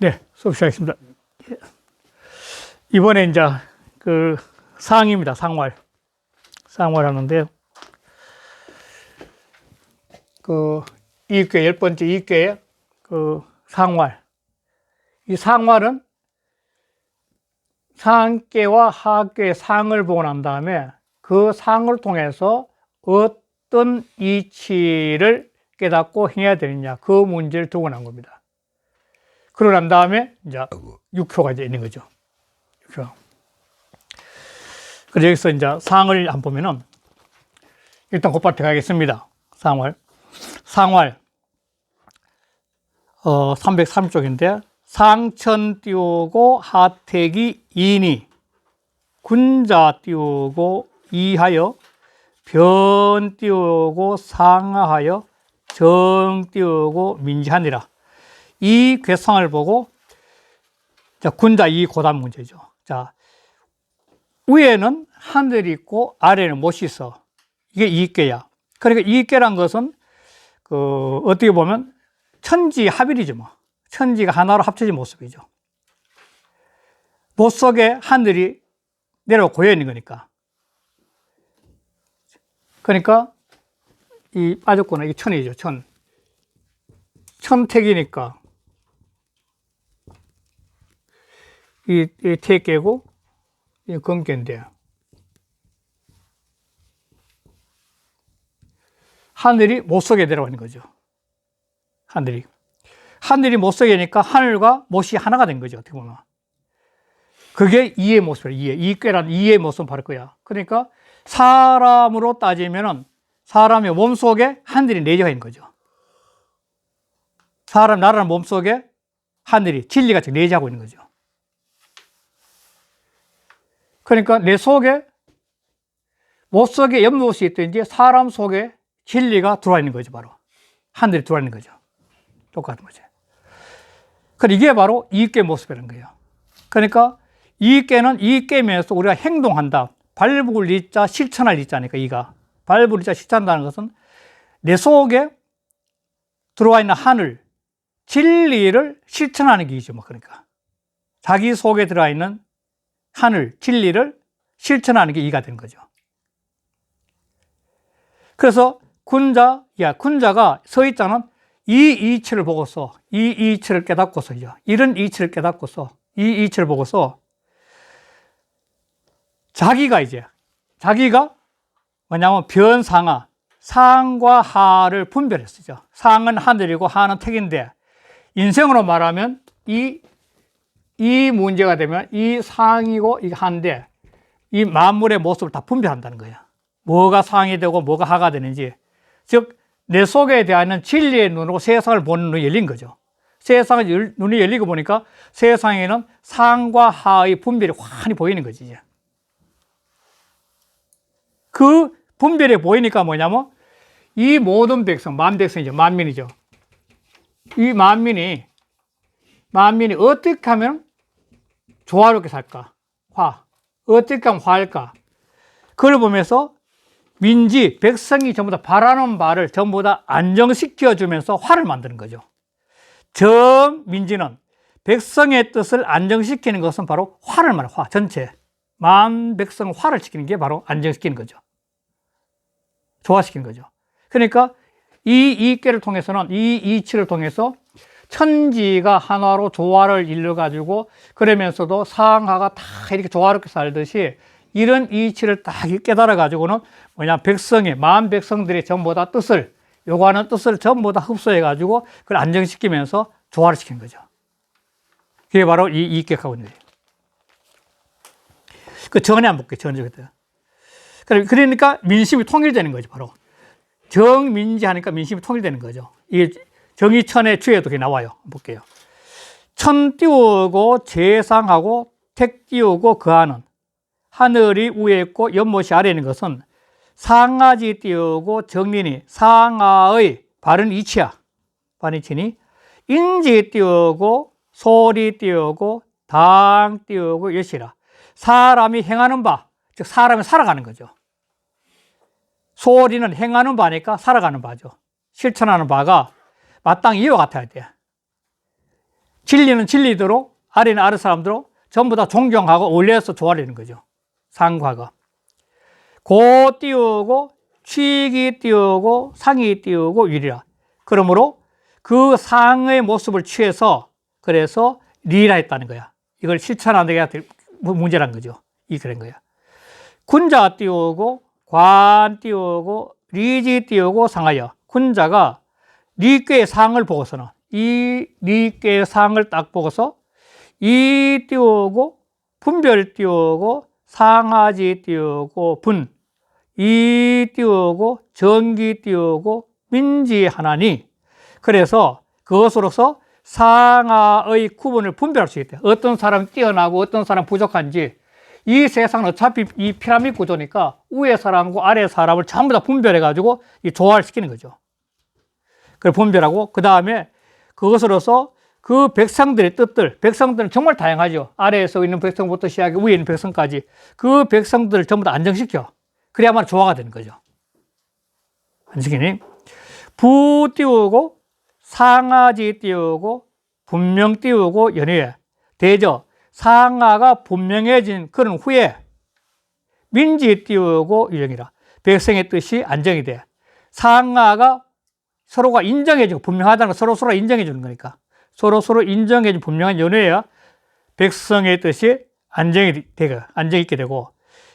네, 수업 시작하겠습니다. 이번에 이제 그 상입니다. 상활. 상활 하는데요. 그 이익계, 10번째 이익계의 그 상활. 이 상활은 상계와 하계의 상을 보고 난 다음에 그 상을 통해서 어떤 이치를 깨닫고 행해야 되느냐, 그 문제를 두고 난 겁니다. 그러고 난 다음에 이제 6효가 이제 있는 거죠. 6효. 그래서 여기서 이제 상을 한번 보면은 일단 곧바로 들어가겠습니다. 상활. 상활. 330쪽인데 상천 띄우고 하택이 이니 군자 띄우고 이하여 변 띄우고 상하하여 정 띄우고 민지하니라. 이 괴상을 보고 자, 군자 이 고단 문제죠. 자, 위에는 하늘이 있고 아래는 못이 있어. 이게 이익계야. 그러니까 이익계란 것은 그 어떻게 보면 천지 합일이죠, 뭐. 천지가 하나로 합쳐진 모습이죠. 못 속에 하늘이 내려 고여 있는 거니까. 그러니까 이 빠졌구나. 이게 천이죠, 천. 천택이니까 이 택계고 이 금계인데 하늘이 못 속에 내려가는 거죠. 하늘이 못 속에니까 하늘과 못이 하나가 된 거죠. 어떻게 보면 그게 이의 모습이에요. 이익계라는 이의 모습은 바로 거야. 그러니까 사람으로 따지면은 사람의 몸 속에 하늘이 내재가 있는 거죠. 사람 나라는 몸 속에 하늘이 진리같이 내재하고 있는 거죠. 그러니까 내 속에 못 속에 염무엇이 있든지 사람 속에 진리가 들어와 있는 거죠. 바로 하늘이 들어와 있는 거죠. 똑같은 거죠. 그러니까 이게 바로 이익계 모습이라는 거예요. 그러니까 이익계는 이익계면서 우리가 행동한다. 발부를 이자 실천할 이자니까 이가 발부를 이자 실천한다는 것은 내 속에 들어와 있는 하늘 진리를 실천하는 기이죠. 그러니까 자기 속에 들어와 있는 하늘 진리를 실천하는 게 이가 되는 거죠. 그래서 군자가 서있자는 이 이치를 보고서 이 이치를 깨닫고서요. 이런 이치를 깨닫고서 이 이치를 보고서 자기가 뭐냐면 변상하 상과 하를 분별했어요. 상은 하늘이고 하는 택인데 인생으로 말하면 이 문제가 되면 이 상이고 이 하인데 이 만물의 모습을 다 분별한다는 거예요. 뭐가 상이 되고 뭐가 하가 되는지, 즉 내 속에 대한 진리의 눈으로 세상을 보는 눈이 열린 거죠. 세상의 눈이 열리고 보니까 세상에는 상과 하의 분별이 환히 보이는 거지. 이제 그 분별이 보이니까 뭐냐면 이 모든 백성, 만백성이죠. 만민이죠. 이 만민이 어떻게 하면 조화롭게 살까? 어떻게 하면 화할까? 그걸 보면서 민지, 백성이 전부 다 바라는 바를 전부 다 안정시켜주면서 화를 만드는 거죠. 정민지는 백성의 뜻을 안정시키는 것은 바로 화를 말해요. 화, 전체. 만 백성을 화를 시키는 게 바로 안정시키는 거죠. 조화시키는 거죠. 그러니까 이 이익계를 통해서는 이 이치를 통해서 천지가 하나로 조화를 이루어가지고 그러면서도 상하가 다 이렇게 조화롭게 살듯이 이런 이치를 딱 깨달아가지고는 백성이, 만 백성들이 전부 다 뜻을, 요구하는 뜻을 전부 다 흡수해가지고 그걸 안정시키면서 조화를 시키는 거죠. 그게 바로 이 이익계하고 있는 거예요. 그 전에 한번 볼게요. 그러니까 민심이 통일되는 거죠. 바로 정민지 하니까 민심이 통일되는 거죠. 이게 정의천의 주에도 그게 나와요. 볼게요. 천 띄우고 재상하고 택 띄우고 그하는 하늘이 위에 있고 연못이 아래에 있는 것은 상하지 띄우고 정린이 상하의 바른 이치야. 바른 이치니 인지 띄우고 소리 띄우고 당 띄우고 여시라. 사람이 행하는 바, 즉 사람이 살아가는 거죠. 소리는 행하는 바니까 살아가는 바죠. 실천하는 바가 마땅히 이와 같아야 돼. 진리는 진리대로, 아래는 아래 사람대로 전부 다 존경하고 어울려서 조화되는 거죠. 상과가. 고 띄우고 취기 띄우고 상이 띄우고 위리라. 그러므로 그 상의 모습을 취해서 그래서 리라 했다는 거야. 이걸 실천하는 게 문제란 거죠. 이 그런 거야. 군자 띄우고 관 띄우고 리지 띄우고 상하여. 군자가 리께의 상을 보고서는 이 리께의 상을 딱 보고서 이 띄우고 분별 띄우고 상하지 띄우고 이 띄우고 정기 띄우고 민지 하나니. 그래서 그것으로서 상하의 구분을 분별할 수 있대. 어떤 사람 뛰어나고 어떤 사람 부족한지. 이 세상은 어차피 이 피라미드 구조니까 위에 사람과 아래 사람을 전부 다 분별해 가지고 조화를 시키는 거죠. 그걸 분별하고 그 다음에 그것으로서 그 백성들의 뜻들, 백성들은 정말 다양하죠. 아래에서 있는 백성부터 시작해 위에 있는 백성까지 그 백성들을 전부 다 안정시켜. 그래야만 조화가 되는 거죠. 안식이니 부 띄우고 상하지 띄우고 분명 띄우고 연후에 대저 상하가 분명해진 그런 후에 민지 띄우고 유정이라. 백성의 뜻이 안정이 돼. 상하가 서로가 인정해주고 분명하다는 걸 서로 인정해 주는 거니까 서로 인정해 준 분명한 연후에야 백성의 뜻이 안정이 있게 되고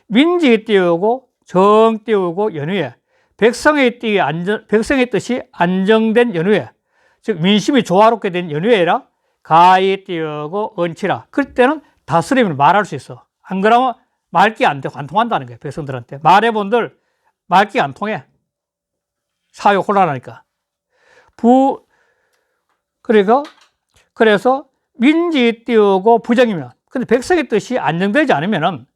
민지 띄우고 정 띄우고 연후에 백성의 뜻이 안정된 연후에 즉 민심이 조화롭게 된 연후에라 가히 띄우고 언치라. 그때는 다스림을 말할 수 있어. 안 그러면 말귀 안 통한다는 거예요. 백성들한테 말해본들 말귀 안 통해. 사회 혼란하니까. 그래서 민지 띄우고 부정이면 근데 백성의 뜻이 안정되지 않으면은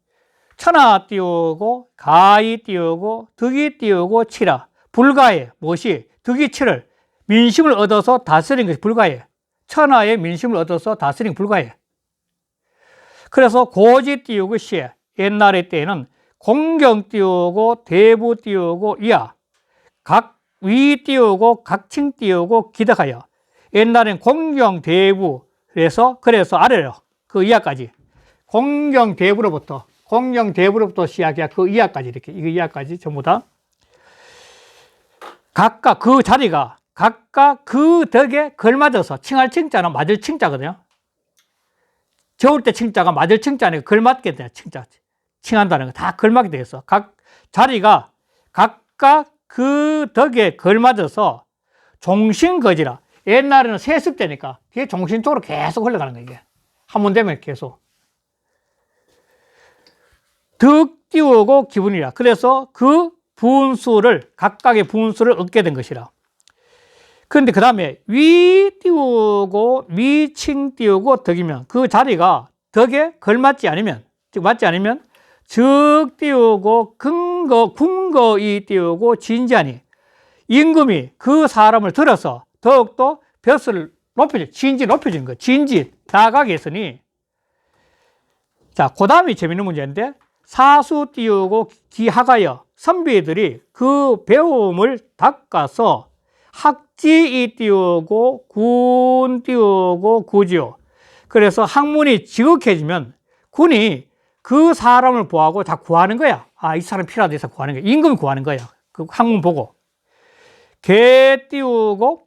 천하 띄우고 가히 띄우고 득이 띄우고 치라. 불가해. 무엇이? 득이 치를 민심을 얻어서 다스리는 것이 불가해. 천하의 민심을 얻어서 다스리는 불가해. 그래서 고지 띄우고 시에 옛날의 때에는 공경 띄우고 대부 띄우고 이하 각 위 띄우고 각칭 띄우고 기덕하여. 옛날엔 공경 대부 그래서 아래로 그 이하까지 공경 대부로부터 시작해 그 이하까지 이렇게 이 이하까지 전부 다 각각 그 자리가 각각 그 덕에 걸맞아서 칭할 칭자는 맞을 칭자거든요. 저을 때 칭자가 맞을 칭자니까 걸맞게 돼. 칭한다는 거 다 걸맞게 돼 있어. 각 자리가 각각 그 덕에 걸맞아서 종신거지라. 옛날에는 세습되니까 그게 종신 쪽으로 계속 흘러가는 거예요. 이게 한 번 되면 계속 덕 띄우고 기분이라. 그래서 그 분수를 각각의 분수를 얻게 된 것이라. 그런데 그 다음에 위 띄우고 미칭 띄우고 덕이면 그 자리가 덕에 걸맞지 않으면 즉 맞지 않으면 적 띄우고 궁거이 띄우고 진지하니 임금이 그 사람을 들어서 더욱더 벼슬을 진지 높여주는 거예요. 진지 나가게 했으니 자, 그 다음이 재밌는 문제인데 사수 띄우고 기하가여 선비들이 그 배움을 닦아서 학지이 띄우고 군 띄우고 구지요. 그래서 학문이 지극해지면 군이 그 사람을 보하고 다 구하는 거야. 아, 이 사람 필요하다 해서 구하는 거야. 임금이 구하는 거야. 그 학문 보고. 개 띄우고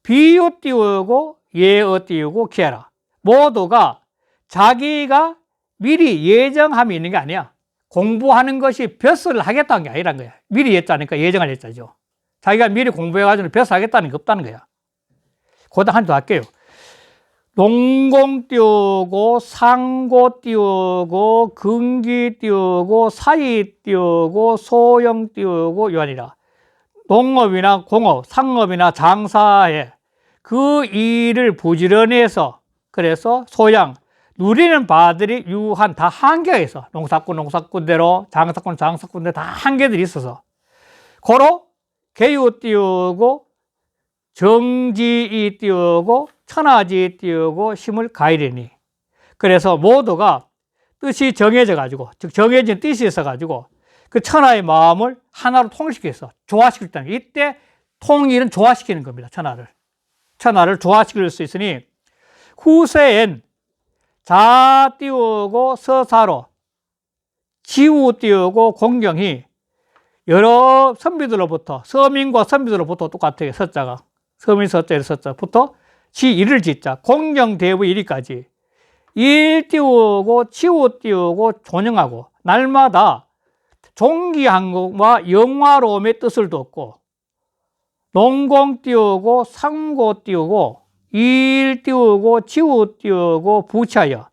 비유 띄우고 예어 띄우고 기하라. 모두가 자기가 미리 예정함이 있는 게 아니야. 공부하는 것이 벼슬을 하겠다는 게 아니란 거야. 미리 예자니까 예정을 했자죠. 자기가 미리 공부해가지고 벼슬 하겠다는 게 없다는 거야. 그다 한 더 할게요. 농공 띄우고 상고 띄우고 근기 띄우고 사이 띄우고 소형 띄우고 요한이라. 농업이나 공업, 상업이나 장사에 그 일을 부지런히 해서 그래서 소양 누리는 바들이 유한 다 한계가 있어. 농사꾼대로 장사꾼대로 다 한계들이 있어서 고로 개유 띄우고 정지이 띄우고 천하지 띄우고 심을 가이리니. 그래서 모두가 뜻이 정해져 가지고 즉 정해진 뜻이 있어 가지고 그 천하의 마음을 하나로 통일시켜서 조화시키는 이때 통일은 조화시키는 겁니다. 천하를 조화시킬 수 있으니 후세엔 자 띄우고 서사로 지우 띄우고 공경이 여러 선비들로부터 서민과 선비들로부터 똑같아요. 서자가 서민 서자의 서자부터 지 일을 짓자 공경 대부 일이까지 일 띄우고 지우 띄우고 존영하고 날마다 종기한국과 영화로움의 뜻을 뒀고 농공 띄우고 상고 띄우고 일 띄우고 지우 띄우고 부치하여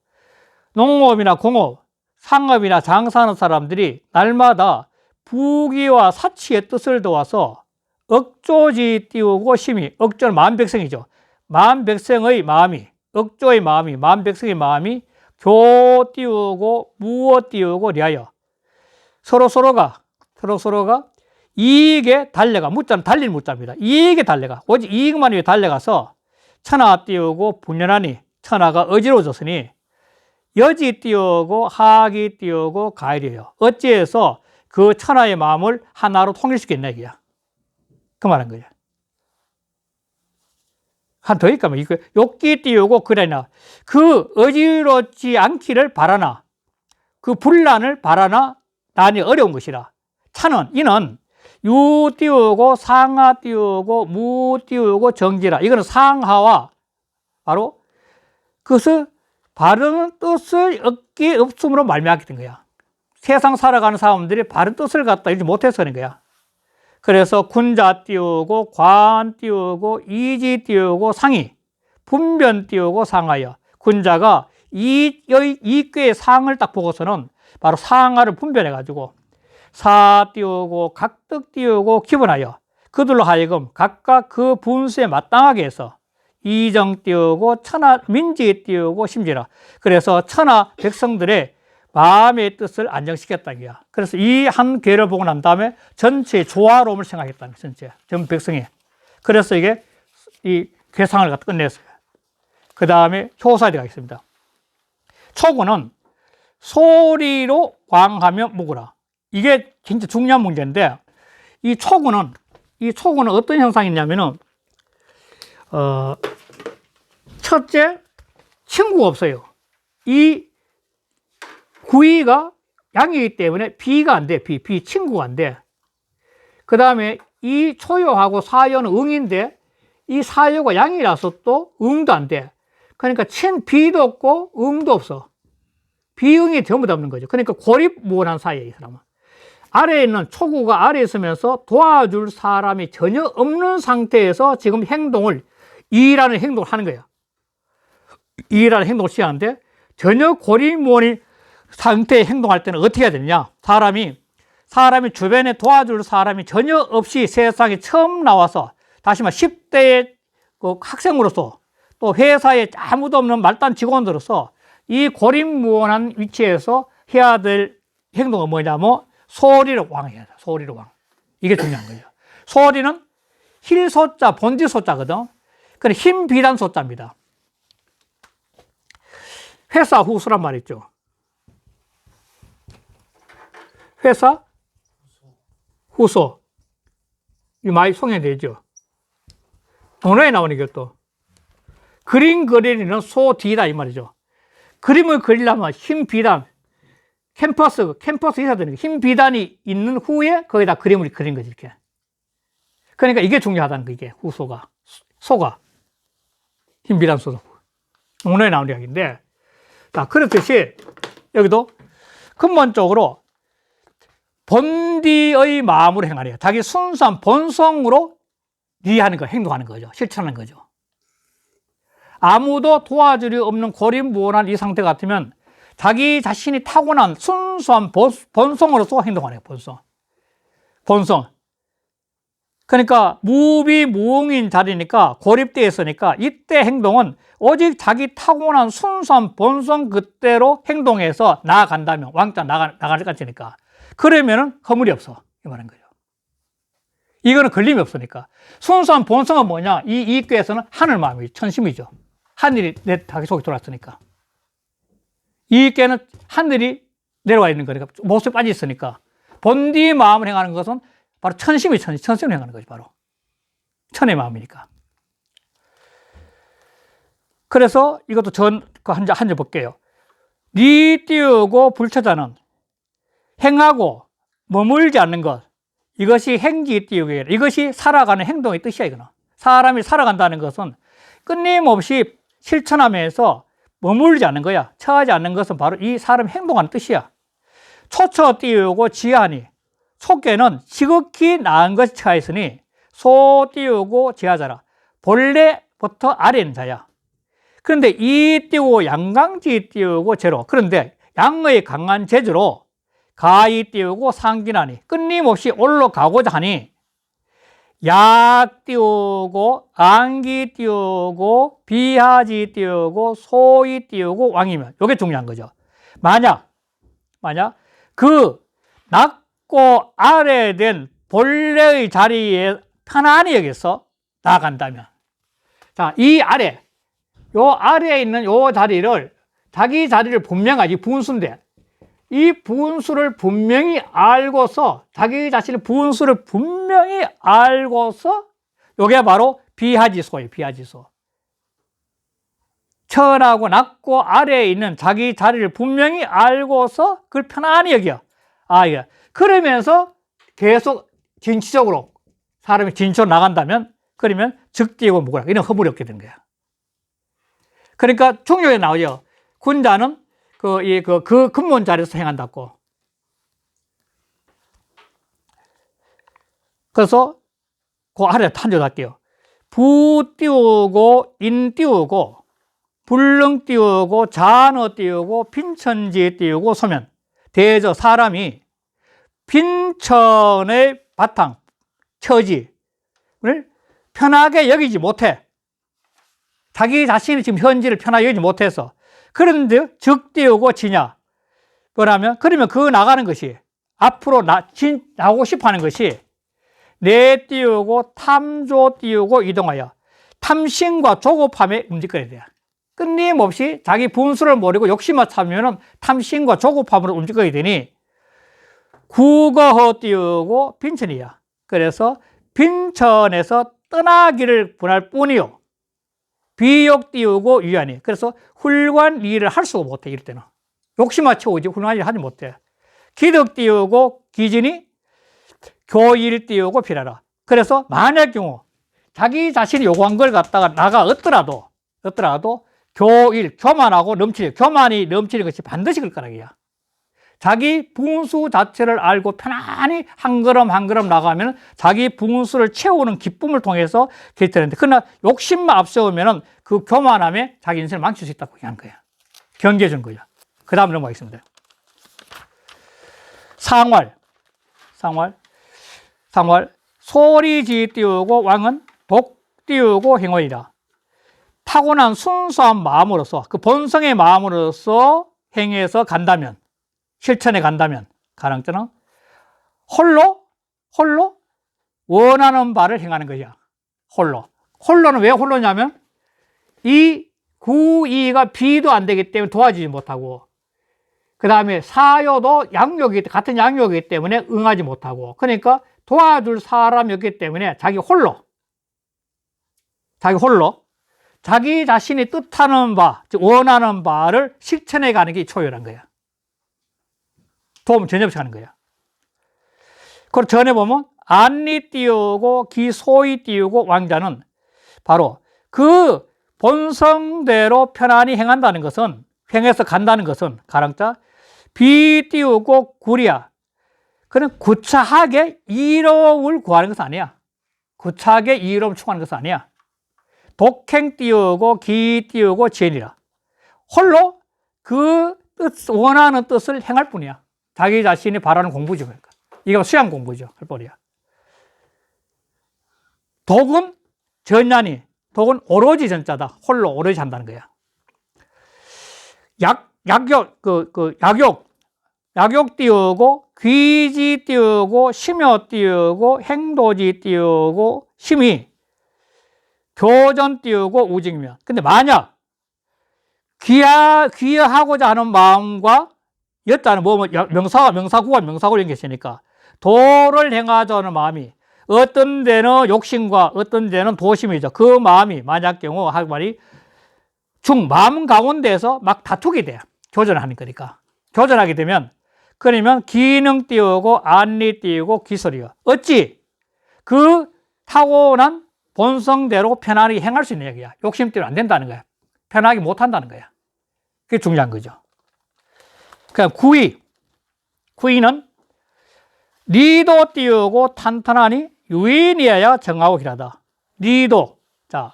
농업이나 공업, 상업이나 장사하는 사람들이 날마다 부귀와 사치의 뜻을 도와서 억조지 띄우고 심히, 억조는 만백성이죠. 만백성의 마음이, 억조의 마음이, 만백성의 마음이 교 띄우고 무어 띄우고 리하여 서로서로가 이익에 달려가, 무자는 달릴 무자입니다. 이익에 달려가, 오직 이익만 위해 달려가서 천하 띄우고 분연하니 천하가 어지러워졌으니 여지 띄우고 하기 띄우고 가일이에요. 어찌해서 그 천하의 마음을 하나로 통일시켰냐 이게야. 그 말한 거예요. 한 더 있까면 이거 욕기 띄우고 그래나 그 어지럽지 않기를 바라나 그 분란을 바라나 난이 어려운 것이라. 차는 이는 유 띄우고 상하 띄우고 무 띄우고 정지라. 이거는 상하와 바로 그것을 바른 뜻을 얻기 없음으로 말미암게 된 거야. 세상 살아가는 사람들이 바른 뜻을 갖다 이루지 못해서 그런 거야. 그래서 군자 띄우고 관 띄우고 이지 띄우고 상이 분변 띄우고 상하여 군자가 이꾀의 상을 딱 보고서는 바로 상하를 분별해 가지고 사 띄우고 각득 띄우고 기본하여 그들로 하여금 각각 그 분수에 마땅하게 해서 이정 띄우고 천하 민지 띄우고 심지라. 그래서 천하 백성들의 마음의 뜻을 안정시켰다는 거야. 그래서 이 한 괴를 보고 난 다음에 전체의 조화로움을 생각했다는 거야. 전체 전 백성이. 그래서 이게 이 괴상을 갖다 끝냈어요. 그 다음에 효사에 가겠습니다. 초구는 소리로 광하며 묵으라. 이게 진짜 중요한 문제인데 이 초구는 어떤 현상이냐면은 첫째 친구가 없어요. 이 구이가 양이기 때문에 비가 안 돼. 비 친구가 안 돼. 그 다음에 이 초요하고 사요는 응인데 이 사요가 양이라서 또 응도 안 돼. 그러니까 비도 없고 응도 없어. 비응이 전부 다 없는 거죠. 그러니까 고립무원한 사이에 이 사람은. 아래에 있는 초구가 아래에 있으면서 도와줄 사람이 전혀 없는 상태에서 지금 이라는 행동을 하는 거예요. 이라는 행동을 시작하는데 전혀 고립무원인 상태에 행동할 때는 어떻게 해야 되느냐. 사람이 주변에 도와줄 사람이 전혀 없이 세상에 처음 나와서 다시 말해 10대의 그 학생으로서 또 회사에 아무도 없는 말단 직원으로서 이 고립무원한 위치에서 해야 될 행동은 뭐냐면 소리를 왕해야 돼. 소리를 왕. 이게 중요한 거예요. 소리는 힐소자, 본디소자거든. 그래 힘 비단 소자입니다. 회사 후수란 말 있죠. 회사 후소. 이 많이 송해되죠. 언어에 나오는 것도. 그림 그리는 소디다 이 말이죠. 그림을 그리려면 힘 비단, 캠퍼스 있어야 되는 거예요. 힘 비단이 있는 후에 거기다 그림을 그린 거지, 이렇게. 그러니까 이게 중요하다는 거, 이게 후소가. 소가. 힘 비단 소가. 언어에 나오는 이야기인데, 자, 그렇듯이 여기도 근본적으로 본디의 마음으로 행하래요. 자기 순수한 본성으로 리하는 거, 행동하는 거죠. 실천하는 거죠. 아무도 도와줄이 없는 고립무원한 이 상태 같으면 자기 자신이 타고난 순수한 본성으로서 행동하네요. 본성. 그러니까 무비무응인 자리니까 고립되어 있으니까 이때 행동은 오직 자기 타고난 순수한 본성 그대로 행동해서 나아간다면 왕자 나갈 것이니까 그러면은 허물이 없어. 이 말인 거죠. 이거는 걸림이 없으니까. 순수한 본성은 뭐냐? 이 꾀에서는 하늘 마음이 천심이죠. 하늘이 내 자기 속에 돌았으니까. 이 꾀는 하늘이 내려와 있는 거니까 못에 빠져 있으니까 본디 마음을 행하는 것은 바로 천심을 행하는 거지. 바로 천의 마음이니까. 그래서 이것도 한번 볼게요. 리 띄우고 불처자는 행하고 머물지 않는 것. 이것이 행지 띄우기. 이것이 살아가는 행동의 뜻이야, 이거는. 사람이 살아간다는 것은 끊임없이 실천하면서 머물지 않는 거야. 처하지 않는 것은 바로 이 사람 행동하는 뜻이야. 초처 띄우고 지하니. 속에는 지극히 나은 것이 처하 있으니 소 띄우고 지하자라. 본래부터 아래는 자야. 그런데 이 띄우고 양강지 띄우고 제로. 그런데 양의 강한 재주로 가이 띄우고 상진하니 끊임없이 올라가고자 하니 약 띄우고 안기 띄우고 비하지 띄우고 소위 띄우고 왕이면 이게 중요한 거죠. 만약 그 낮고 아래된 본래의 자리에 편안히 여기서 나아간다면, 자, 이 아래, 요 아래에 있는 요 자리를, 자기 자리를 분명하지, 분수인데 이 분수를 분명히 알고서, 자기 자신의 분수를 분명히 알고서 요게 바로 비하지소예요. 비하지소. 천하고 낮고 아래에 있는 자기 자리를 분명히 알고서 그걸 편안히 여겨. 예. 그러면서 계속 진취적으로 사람이 진취로 나간다면, 그러면 적띠고 무구락, 이런 허물이 없게 되는 거야. 그러니까 중요에 나오죠. 군자는 그 근본 자리에서 행한다고. 그래서 그 아래 한줄 할게요. 부 띄우고 인 띄우고 불능 띄우고 잔어 띄우고 빈천지 띄우고 소면. 대저 사람이 빈천의 바탕, 처지를 편하게 여기지 못해. 자기 자신이 지금 현지를 편하게 여기지 못해서. 그런데 적 띄우고 지냐. 그러면 그 나가는 것이, 앞으로 나오고 싶어 하는 것이 내 띄우고 탐조 띄우고 이동하여 탐심과 조급함에 움직여야 돼요. 끊임없이 자기 분수를 모르고 욕심만 참으면 탐심과 조급함으로 움직여야 되니 국어허 띄우고 빈천이야. 그래서 빈천에서 떠나기를 분할 뿐이요. 비욕 띄우고 유한이. 그래서 훌관 일을 할 수가 못해, 이럴 때는. 욕심만 채우지 훌관 일을 하지 못해. 기득 띄우고 기진이 교일 띄우고 비라라. 그래서 만약 경우 자기 자신이 요구한 걸 갖다가 나가 얻더라도 교일, 교만하고 교만이 넘치는 것이 반드시 그럴 거라기야. 자기 분수 자체를 알고 편안히 한 걸음 한 걸음 나가면 자기 분수를 채우는 기쁨을 통해서 결정되는데, 그러나 욕심만 앞세우면 그 교만함에 자기 인생을 망칠 수 있다고 얘기하는 거야. 경계해 주는 거야. 그 다음 넘어가겠습니다. 상활. 소리지 띄우고 왕은 독 띄우고 행원이라. 타고난 순수한 마음으로서, 그 본성의 마음으로서 행해서 간다면, 실천해 간다면, 가능자는 홀로 원하는 바를 행하는 거야. 홀로는 왜 홀로냐면 이 구이가 비도 안 되기 때문에 도와주지 못하고, 그 다음에 사요도 같은 양육이기 때문에 응하지 못하고, 그러니까 도와줄 사람이 없기 때문에 자기 홀로 자기 자신이 뜻하는 바, 즉 원하는 바를 실천해 가는 게 초열한 거야. 도움 전혀 없이 하는 거야. 그리고 전에 보면 안리 띄우고 기소이 띄우고 왕자는 바로 그 본성대로 편안히 행한다는 것은, 행해서 간다는 것은 가랑자 비 띄우고 구리야. 그는 구차하게 이로움을 구하는 것은 아니야. 구차하게 이로움을 추구하는 것은 아니야. 독행 띄우고 기 띄우고 지혜니라. 홀로 그 원하는 뜻을 행할 뿐이야. 자기 자신이 바라는 공부죠. 그러니까. 이게 수양 공부죠. 할 뻔이야. 독은 전냐니, 독은 오로지 전자다. 홀로 오로지 한다는 거야. 약욕 띄우고 귀지 띄우고 심여 띄우고 행도지 띄우고 심의 교전 띄우고 우직이면. 근데 만약 귀하고자 하는 마음과 여자는 명사구가 명사구를 연결했으니까 도를 행하자 하는 마음이, 어떤 데는 욕심과 어떤 데는 도심이죠. 그 마음이 만약 경우 말이 마음 가운데에서 막 다투게 돼. 교전을 하는 거니까. 교전하게 되면, 그러면 기능 띄우고 안리 띄우고 기술이요. 어찌 그 타고난 본성대로 편안하게 행할 수 있는 얘기야. 욕심대로 안 된다는 거야. 편하게 못 한다는 거야. 그게 중요한 거죠. 그러니까 구의는 리도 띄우고 탄탄하니 유인이어야 정하고 길하다. 리도. 자,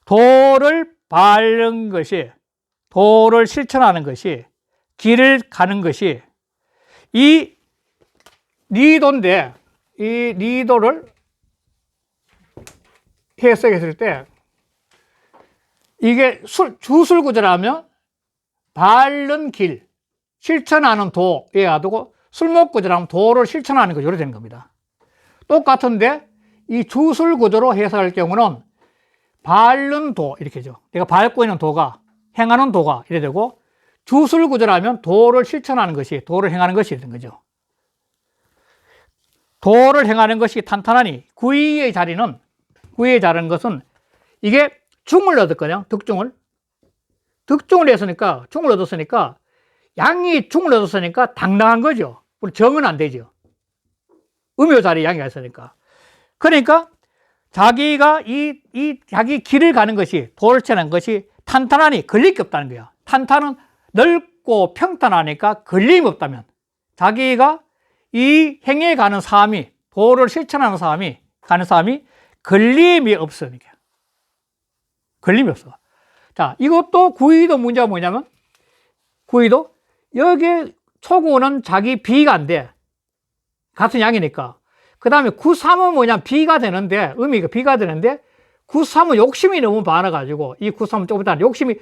도를 바른 것이, 도를 실천하는 것이, 길을 가는 것이 이 리도인데, 이 리도를 해석했을 때 이게 주술구절하면 바른 길, 실천하는 도에 가두고 술목구절하면 도를 실천하는 거죠. 이렇게 되는 겁니다. 똑같은데 이 주술구조로 해석할 경우는 바른 도 이렇게죠. 내가 밟고 있는 도가, 행하는 도가 이래 되고, 주술구조라면 도를 실천하는 것이, 도를 행하는 것이 되는 거죠. 도를 행하는 것이 탄탄하니 구의의 자리는, 구의의 자리는 것은 이게 중을 얻었거든요. 득중을 했으니까, 중을 얻었으니까, 양이 중을 얻었으니까 당당한 거죠. 우리 정은 안 되죠. 음요 자리에 양이 있으니까. 그러니까 자기가 자기 길을 가는 것이, 도를 채는 것이 탄탄하니 걸릴 게 없다는 거야. 탄탄은 넓고 평탄하니까 걸림이 없다면, 자기가 이 행에 가는 삶이, 도를 실천하는 삶이, 가는 삶이 걸림이 없으니까. 걸림이 없어. 자, 이것도 구의도 문제가 뭐냐면, 구의도 여기에 초구는 자기 비가 안 돼. 같은 양이니까. 그 다음에 9,3은 뭐냐, 비가 되는데, 의미가 비가 되는데, 9,3은 욕심이 너무 많아가지고, 이 9,3은 조금 있다 욕심이,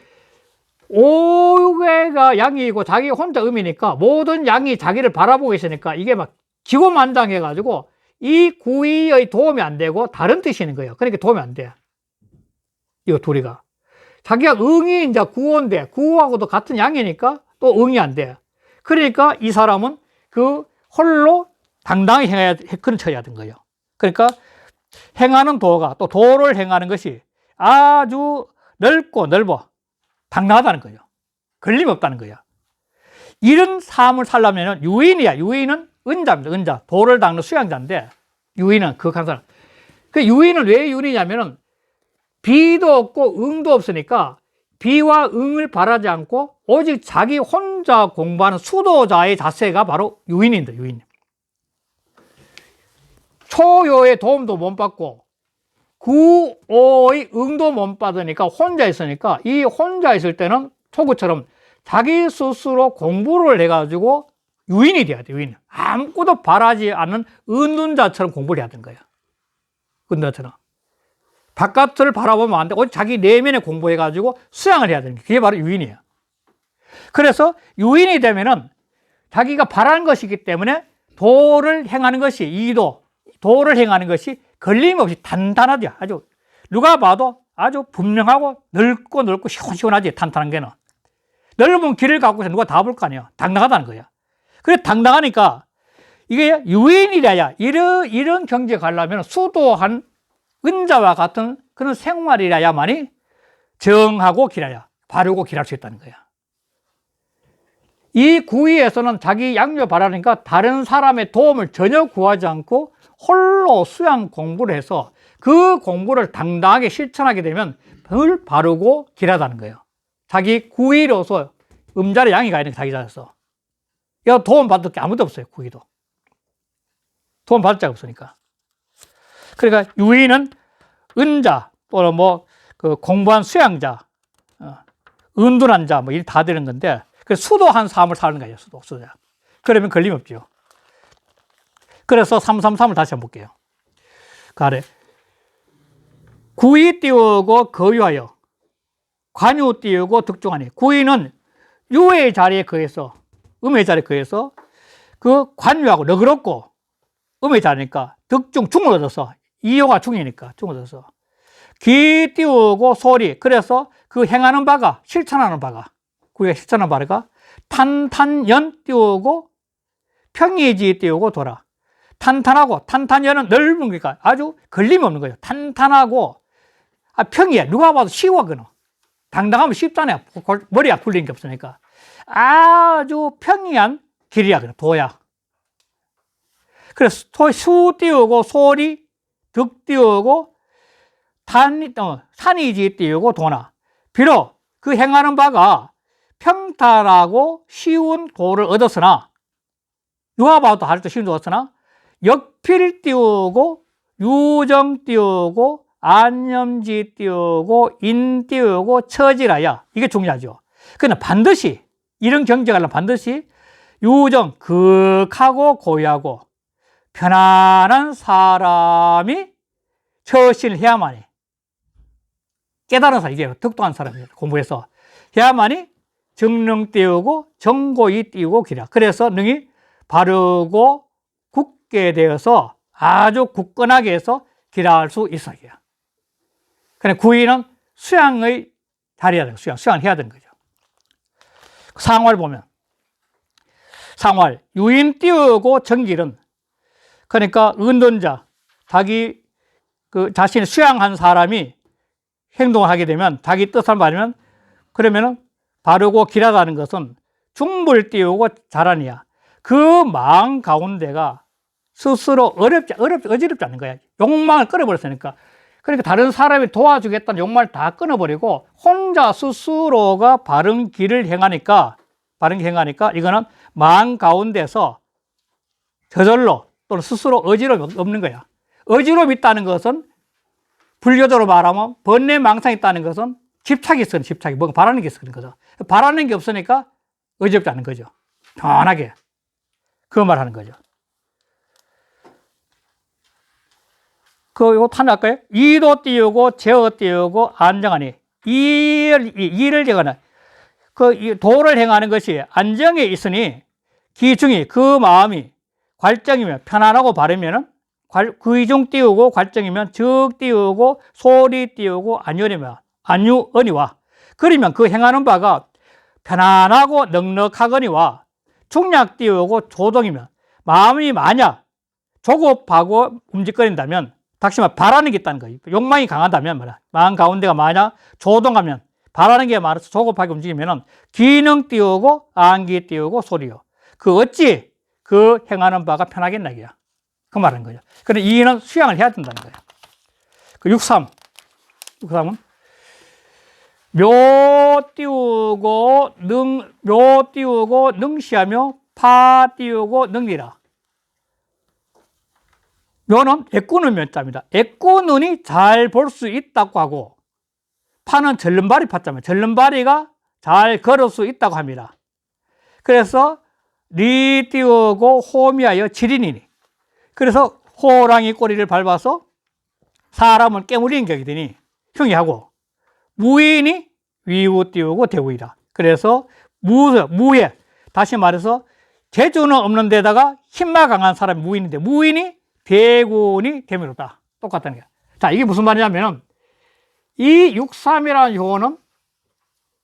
5개가 양이고 자기 혼자 의미니까, 모든 양이 자기를 바라보고 있으니까, 이게 막 기고만장해가지고, 이 구의의 도움이 안 되고, 다른 뜻이 있는 거예요. 그러니까 도움이 안 돼. 이거 둘이가. 자기가 응이 이제 구호인데, 구호하고도 같은 양이니까, 또 응이 안 돼. 그러니까 이 사람은 그 홀로 당당히 행해야, 그런 처해야 되는 거예요. 그러니까 행하는 도가, 또 도를 행하는 것이 아주 넓고 넓어 당당하다는 거예요. 걸림 없다는 거예요. 이런 삶을 살려면 유인이야. 유인은 은자입니다. 은자. 도를 닦는 수양자인데, 유인은 그 사람. 그 유인은 왜 유인이냐면은 비도 없고 응도 없으니까 비와 응을 바라지 않고 오직 자기 혼자 공부하는 수도자의 자세가 바로 유인입니다. 유인. 초요의 도움도 못 받고 구오의 응도 못 받으니까 혼자 있으니까, 이 혼자 있을 때는 초구처럼 자기 스스로 공부를 해가지고 유인이 돼야 돼요. 유인. 아무것도 바라지 않는 은둔자처럼 공부를 해야 되는 거예요. 은둔자처럼. 바깥을 바라보면 안 돼. 오직 자기 내면에 공부해가지고 수양을 해야 되는 게, 그게 바로 유인이에요. 그래서 유인이 되면은 자기가 바라는 것이기 때문에 도를 행하는 것이, 이도, 도를 행하는 것이 걸림없이 단단하죠. 아주 누가 봐도 아주 분명하고 넓고 시원시원하지. 탄탄한 게는. 넓은 길을 갖고 있어 누가 다 볼 거 아니에요. 당당하다는 거야. 그래, 당당하니까 이게 유인이라야, 이런 경지에 가려면 수도한 은자와 같은 그런 생활이라야만이 정하고 길어야, 바르고 길할 수 있다는 거야. 이 구의에서는 자기 양료 바라니까 다른 사람의 도움을 전혀 구하지 않고 홀로 수양 공부를 해서 그 공부를 당당하게 실천하게 되면 늘 바르고 길하다는 거예요. 자기 구의로서 음자의 양이가 있는 자기 자에서. 이거 도움 받을 게 아무도 없어요. 구의도. 도움 받을 자가 없으니까. 그러니까 유의는 은자 또는 그 공부한 수양자, 은둔한 자 이렇게 다 되는 건데, 그 수도한 삶을 사는 거예요. 수도자. 그러면 걸림 없죠. 그래서 333을 다시 한번 볼게요. 그 아래 구의 띄우고 거유하여 관유 띄우고 득중하니, 구의는 유의 자리에 거해서, 음의 자리에 거해서 그 관유하고 너그럽고, 음의 자리니까 득중, 중을 얻어서, 이요가 중이니까 중을 얻어서 기 띄우고 소리, 그래서 그 행하는 바가, 실천하는 바가, 구의가 실천하는 바가 탄탄연 띄우고 평이지 띄우고 돌아. 탄탄하고, 탄탄연은 넓은 거니까 아주 걸림이 없는 거예요. 탄탄하고, 평이야. 누가 봐도 쉬워, 그는. 당당하면 쉽잖아요. 머리가 풀리는 게 없으니까. 아주 평이한 길이야, 도야. 그래서 수 띄우고 소리, 득 띄우고 산이지 띄우고 도나. 비록 그 행하는 바가 평탄하고 쉬운 도를 얻었으나, 누가 봐도 아직도 쉬운 도를 얻었으나, 역필 띄우고 유정 띄우고 안념지 띄우고 인 띄우고 처지라야. 이게 중요하죠. 그러나 반드시 이런 경제가 하려면 반드시 유정, 극하고 고유하고 편안한 사람이 처신을 해야만이, 깨달은 사람, 이게 득도한 사람이에요. 공부해서 해야만이 정능 띄우고 정고이 띄우고 기라. 그래서 능히 바르고 굳게 되어서 아주 굳건하게 해서 기라할 수 있어요. 그러니까 구이는 수양의 자리야 되는 거예요. 수양을 해야 되는 거죠. 상활 보면, 상활, 유인 띄우고 정길은, 그러니까 은둔자, 자기 자신이 수양한 사람이 행동을 하게 되면, 자기 뜻을 말하면, 그러면은 바르고 길하다는 것은 중불 띄우고 자란이야. 그 마음 가운데가 스스로 어지럽지 않는 거야. 욕망을 끊어버렸으니까. 그러니까 다른 사람이 도와주겠다는 욕망을 다 끊어버리고 혼자 스스로가 바른 길을 행하니까, 이거는 마음 가운데서 저절로 또는 스스로 어지러움이 없는 거야. 어지러움이 있다는 것은, 불교적으로 말하면 번뇌망상이 있다는 것은 집착이 있어요. 집착이. 뭔가 바라는 게 있어요. 거죠. 바라는 게 없으니까 어지럽지 않은 거죠. 편하게. 그 말 하는 거죠. 이거 하나 할까요? 이도 띄우고 제어 띄우고 안정하니. 이를 제거는 도를 행하는 것이 안정에 있으니 기중이 그 마음이 괄정이면 편안하고 바르면은 귀중 띄우고 괄정이면 적 띄우고 소리 띄우고 안유언이와 그러면 그 행하는 바가 편안하고 넉넉하거니와 중략 띄우고 조동이면 마음이 만약 조급하고 움직거린다면, 다시 말해 바라는 게 있다는 거예요. 욕망이 강하다면 말이야. 마음 가운데가 만약 조동하면, 바라는 게 많아서 조급하게 움직이면은 기능 띄우고 안기 띄우고 소리요. 어찌 그 행하는 바가 편하겠나 이게야. 그 말하는 거죠. 그런데 이는 수양을 해야 된다는 거예요. 63은 묘 띄우고 능시하며 파 띄우고 능리라. 묘는 애꾸는 묘자입니다. 애꾸눈이 잘 볼 수 있다고 하고, 파는 절름발이 파자면 절름발이가 잘 걸을 수 있다고 합니다. 그래서 리 띄우고 호미하여 지린이니. 그래서 호랑이 꼬리를 밟아서 사람을 깨물리는 격이 되니 흉이하고, 무인이 위우 띄우고 대우이라. 그래서 무해, 다시 말해서 재주는 없는 데다가 힘만 강한 사람이 무인인데, 무인이 대군이 되밀었다. 똑같다는 거야. 자, 이게 무슨 말이냐면은, 이 63이라는 효는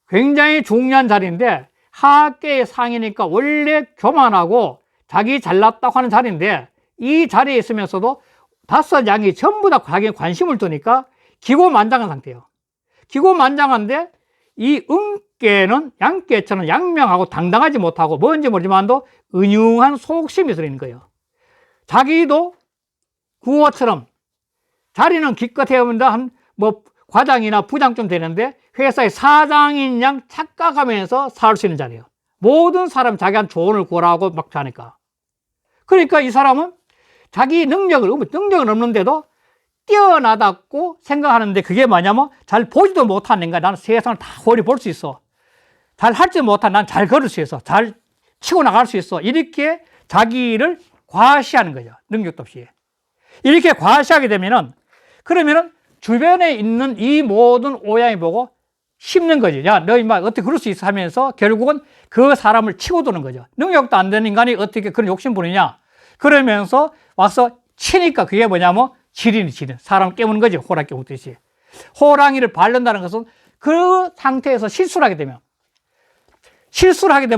굉장히 중요한 자리인데, 하계의 상이니까 원래 교만하고 자기 잘났다고 하는 자리인데, 이 자리에 있으면서도 5양이 전부 다 자기에 관심을 두니까 기고만장한 상태예요. 기고만장한데, 이 음계는 양계처럼 양명하고 당당하지 못하고 뭔지 모르지만도 은유한 속심이 들어있는 거예요. 자기도 구호처럼 자리는 기껏 해오면 과장이나 부장쯤 되는데 회사의 사장인 양 착각하면서 살 수 있는 자리예요. 모든 사람 자기한테 조언을 구하라고 막 하니까. 그러니까 이 사람은 자기 능력은 없는데도 뛰어나다고 생각하는데, 그게 뭐냐면 잘 보지도 못하는 거야. 나는 세상을 다 홀히 볼 수 있어. 잘 할지 못한 난 잘 걸을 수 있어. 잘 치고 나갈 수 있어. 이렇게 자기를 과시하는 거죠. 능력도 없이. 이렇게 과시하게 되면은, 그러면은 주변에 있는 이 모든 오양이 보고 씹는 거지. 야, 너 임마 어떻게 그럴 수 있어 하면서 결국은 그 사람을 치고 도는 거죠. 능력도 안 되는 인간이 어떻게 그런 욕심 부리냐. 그러면서 와서 치니까 그게 뭐냐면 지린. 사람 깨무는 거지. 호랑이 깨무듯이. 호랑이를 밟는다는 것은 그 상태에서 실수를 하게 되면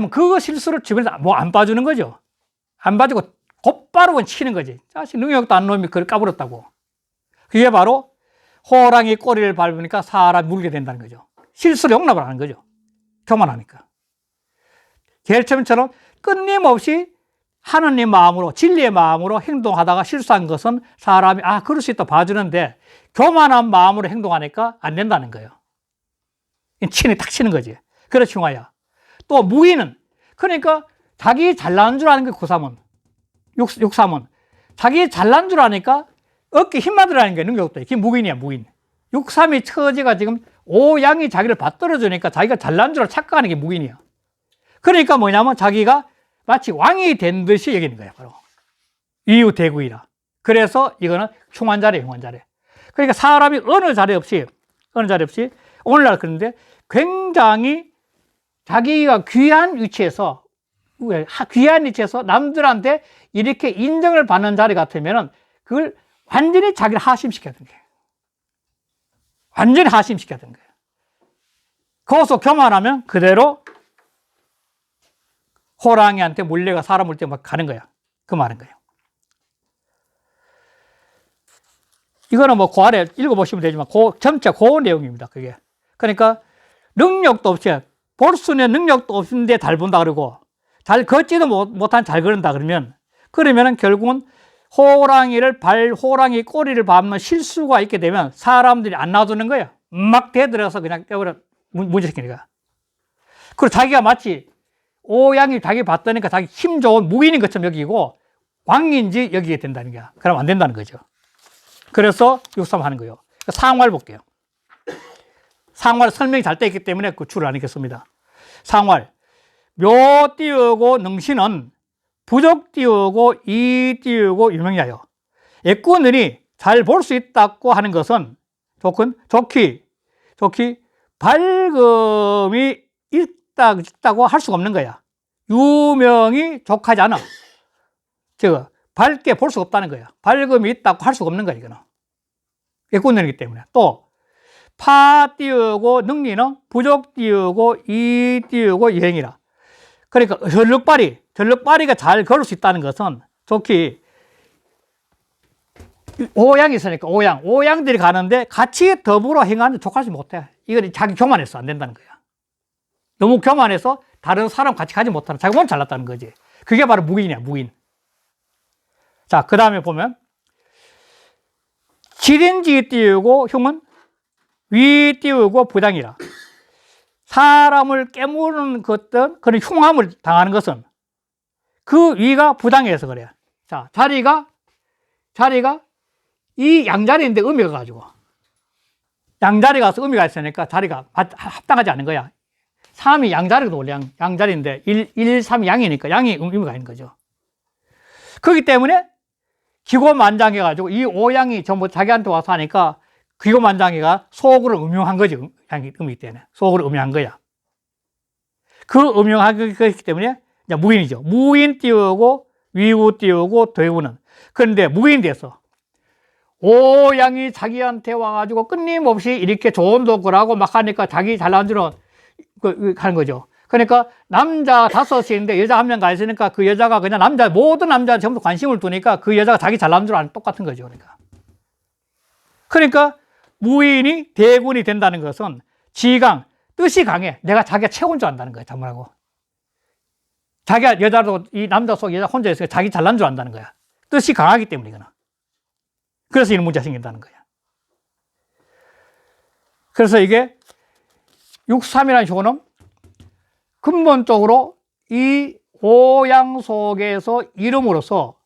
그 실수를 주변에서 안 봐주는 거죠. 안 봐주고 곧바로 치는 거지. 자식 능력도 안 놈이 그걸 까불었다고. 그게 바로 호랑이 꼬리를 밟으니까 사람 물게 된다는 거죠. 실수를 용납을 하는 거죠. 교만하니까. 제일 처음처럼 끊임없이 하느님 마음으로, 진리의 마음으로 행동하다가 실수한 것은 사람이 그럴 수 있다 봐주는데 교만한 마음으로 행동하니까 안 된다는 거예요. 친이 탁 치는 거지. 그렇지, 흉아야. 또 무의는, 그러니까 자기 잘난 줄 아는 게 9.3은. 6.3은. 자기 잘난 줄 아니까 어깨 힘만 들어가는 게 능력도 있어. 그게 무인이야, 무인. 6.3이 처지가 지금 5양이 자기를 받들어주니까 자기가 잘난 줄 착각하는 게 무인이야. 그러니까 뭐냐면 자기가 마치 왕이 된 듯이 여기는 거야, 바로. 이유대구이라. 그래서 이거는 흉한 자리야, 흉한 자리. 그러니까 사람이 어느 자리 없이, 오늘날 그런데 굉장히 자기가 귀한 위치에서 남들한테 이렇게 인정을 받는 자리 같으면은 그걸 완전히 자기를 하심시켜야 되는 거예요. 완전히 하심시켜야 되는 거예요. 거기서 교만하면 그대로 호랑이한테 몰려가 사람 올 때 막 가는 거야. 그 말인 거예요. 이거는 뭐 그 아래 읽어보시면 되지만 점차 그 내용입니다. 그게. 그러니까 능력도 없이, 볼 수 있는 능력도 없는데 잘 본다 그러고 잘 걷지도 못한 잘 걸은다 그러면은 결국은 호랑이 꼬리를 밟는 실수가 있게 되면 사람들이 안 놔두는 거예요. 막 대들어서 그냥 떼버려 문제시키니까. 그리고 자기가 마치 오양이 자기 봤다니까 자기 힘 좋은 무인인 것처럼 여기고 왕인지 여기게 된다는 거야. 그럼 안 된다는 거죠. 그래서 6.3 하는 거예요. 상활 볼게요. 상활 설명이 잘 돼 있기 때문에 그 줄을 안 읽겠습니다. 상활. 묘 띄우고 능신은 부족 띄우고 이 띄우고 유명이하여. 애꾸늘이 잘 볼 수 있다고 하는 것은 좋기 밝음이 있다고 할 수가 없는 거야. 유명이 족하지 않아. 밝게 볼 수가 없다는 거야. 밝음이 있다고 할 수가 없는 거야, 이거는. 애꾸늘이기 때문에. 또 파 띄우고 능리는 부족 띄우고 이 띄우고 유행이라. 그러니까 전력발이가 잘 걸을 수 있다는 것은 좋기. 오양이 있으니까 오양들이 가는데 같이 더불어 행하는데 족하지 못해. 이건 자기 교만해서 안 된다는 거야. 너무 교만해서 다른 사람 같이 가지 못하는, 자기만 잘났다는 거지. 그게 바로 무인이야, 무인. 자, 그 다음에 보면 지린지 띄우고 흉은 위 띄우고 부당이라. 사람을 깨무는 것들, 그런 흉함을 당하는 것은 그 위가 부당해서 그래요. 자, 자리가 이 양자리인데 음이가 가지고. 양자리가 가서 음이가 있으니까 자리가 합당하지 않은 거야. 3이 양자리도 원래 양자리인데 1, 3이 양이니까 양이 의미가 있는 거죠. 그렇기 때문에 기고만장해가지고 이 5양이 전부 자기한테 와서 하니까 기고만장해가 속으로 음용한 거지. 양이 음이기 때문에. 속으로 음용한 거야. 그 음용하기 때문에 이제 무인이죠. 무인 띄우고 위우 띄우고 되우는. 그런데 무인 돼서 5양이 자기한테 와가지고 끊임없이 이렇게 좋은 독을 하고 막 하니까 자기 잘난 줄은 하는 거죠. 그러니까 남자 5인데 여자 1명 가 있으니까 그 여자가 그냥 모든 남자한테 전부 관심을 두니까 그 여자가 자기 잘난 줄 아는 똑같은 거죠. 그러니까 무인이 대군이 된다는 것은 지강, 뜻이 강해. 내가 자기가 최고인 줄 안다는 거야, 자문하고. 자기가 여자도 이 남자 속 여자 혼자 있으니까 자기 잘난 줄 안다는 거야. 뜻이 강하기 때문이거나. 그래서 이런 문제가 생긴다는 거야. 그래서 이게 6.3이라는 효는 근본적으로 이 오양 속에서 이름으로서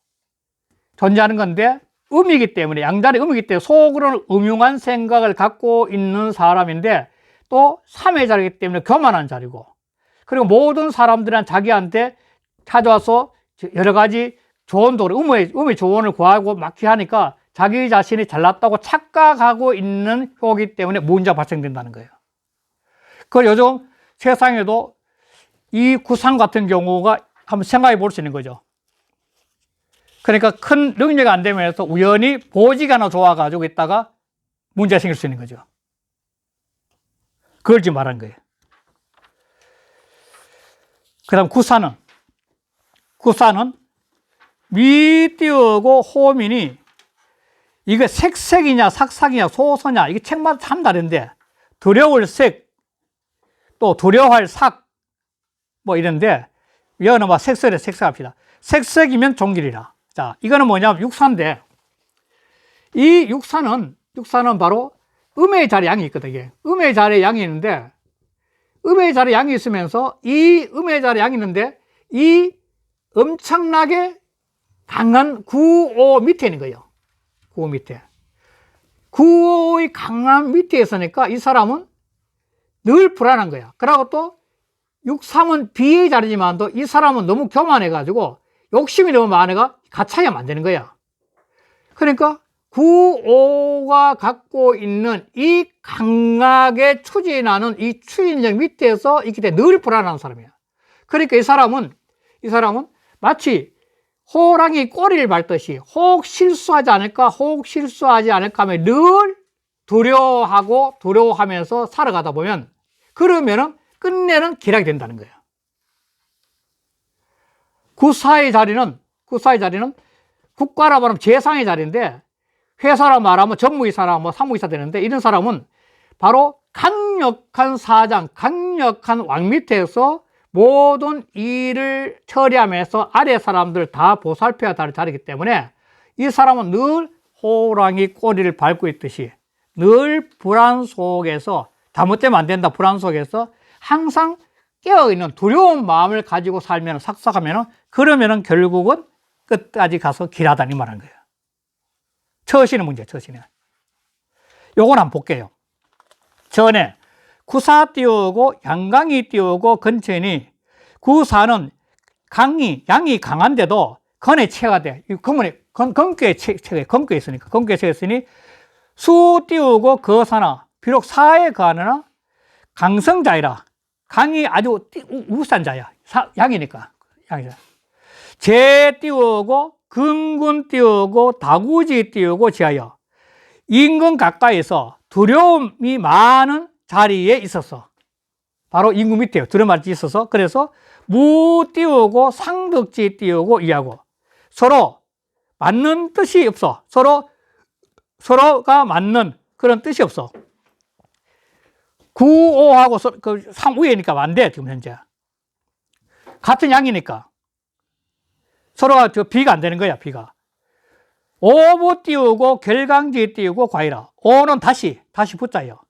존재하는 건데 음이기 때문에, 양자리 음이기 때문에 속으로는 음흉한 생각을 갖고 있는 사람인데 또 3의 자리이기 때문에 교만한 자리고, 그리고 모든 사람들은 자기한테 찾아와서 여러 가지 조언도, 음의 조언을 구하고 막히하니까 자기 자신이 잘났다고 착각하고 있는 효이기 때문에 문제가 발생된다는 거예요. 그 요즘 세상에도 이 구상 같은 경우가 한번 생각해 볼 수 있는 거죠. 그러니까 큰 능력이 안 되면서 우연히 보지가 하나 좋아가지고 있다가 문제가 생길 수 있는 거죠. 그걸 지금 말한 거예요. 그 다음 구사는 미 띄우고 호민이 이게 색색이냐 삭삭이냐 소서냐 이게 책마다 참 다른데 두려울 색, 또 두려워할 삭, 뭐 이런데, 여기는 뭐 색설에 색색합시다. 색색이면 종길이라. 자, 이거는 뭐냐면 육사인데, 이 육사는 바로 음의 자리 양이 있거든, 이게. 음의 자리 양이 있는데, 음의 자리 양이 있으면서, 이 음의 자리 양이 있는데, 이 엄청나게 강한 구오 밑에 있는 거예요. 구오 밑에. 구오의 강한 밑에 있으니까 이 사람은 늘 불안한 거야. 그리고 또 육삼은 비의 자리지만도 이 사람은 너무 교만해가지고 욕심이 너무 많아가 가차이가 안 되는 거야. 그러니까 구오가 갖고 있는 이 강하게 추진하는 이 추진력 밑에서 있기 때문에 늘 불안한 사람이야. 그러니까 이 사람은 마치 호랑이 꼬리를 밟듯이 혹 실수하지 않을까 하면 늘 두려워하면서 살아가다 보면 그러면은 끝내는 기락이 된다는 거예요. 구사의 자리는 국가라 말하면 재상의 자리인데 회사라 말하면 전무이사나 뭐 사무이사 되는데 이런 사람은 바로 강력한 사장, 강력한 왕 밑에서 모든 일을 처리하면서 아래 사람들 다 보살펴야 할 자리이기 때문에 이 사람은 늘 호랑이 꼬리를 밟고 있듯이 늘 불안 속에서 잘못되면 안 된다 불안 속에서 항상 깨어있는 두려운 마음을 가지고 살면 삭삭하면 그러면은 결국은 끝까지 가서 길하다니 말한 거예요. 처신의 문제, 처신의. 요건 한번 볼게요. 전에 구사 띄우고 양강이 띄우고 근천이 구사는 양이 강한데도 건에 채가 돼. 건교에 건교에 있으니까. 건교에 채가 있으니 수 띄우고 거사나 비록 사에 거하느나 강성자이라. 강이 아주 우수한 자야. 양이니까. 양이자. 재 띄우고 근군 띄우고 다구지 띄우고 지하여 인근 가까이서 두려움이 많은 자리에 있었어. 바로 인구 밑에요. 두려움이 있어서. 그래서 무 띄우고 상덕지 띄우고 이하고 서로 맞는 뜻이 없어. 서로가 맞는 그런 뜻이 없어. 구오하고 그 상위에니까 안 돼, 지금 현재. 같은 양이니까. 서로가 비가 안 되는 거야, 비가. 오부 띄우고 결강지 띄우고 과이라. 오는 다시 붙자요.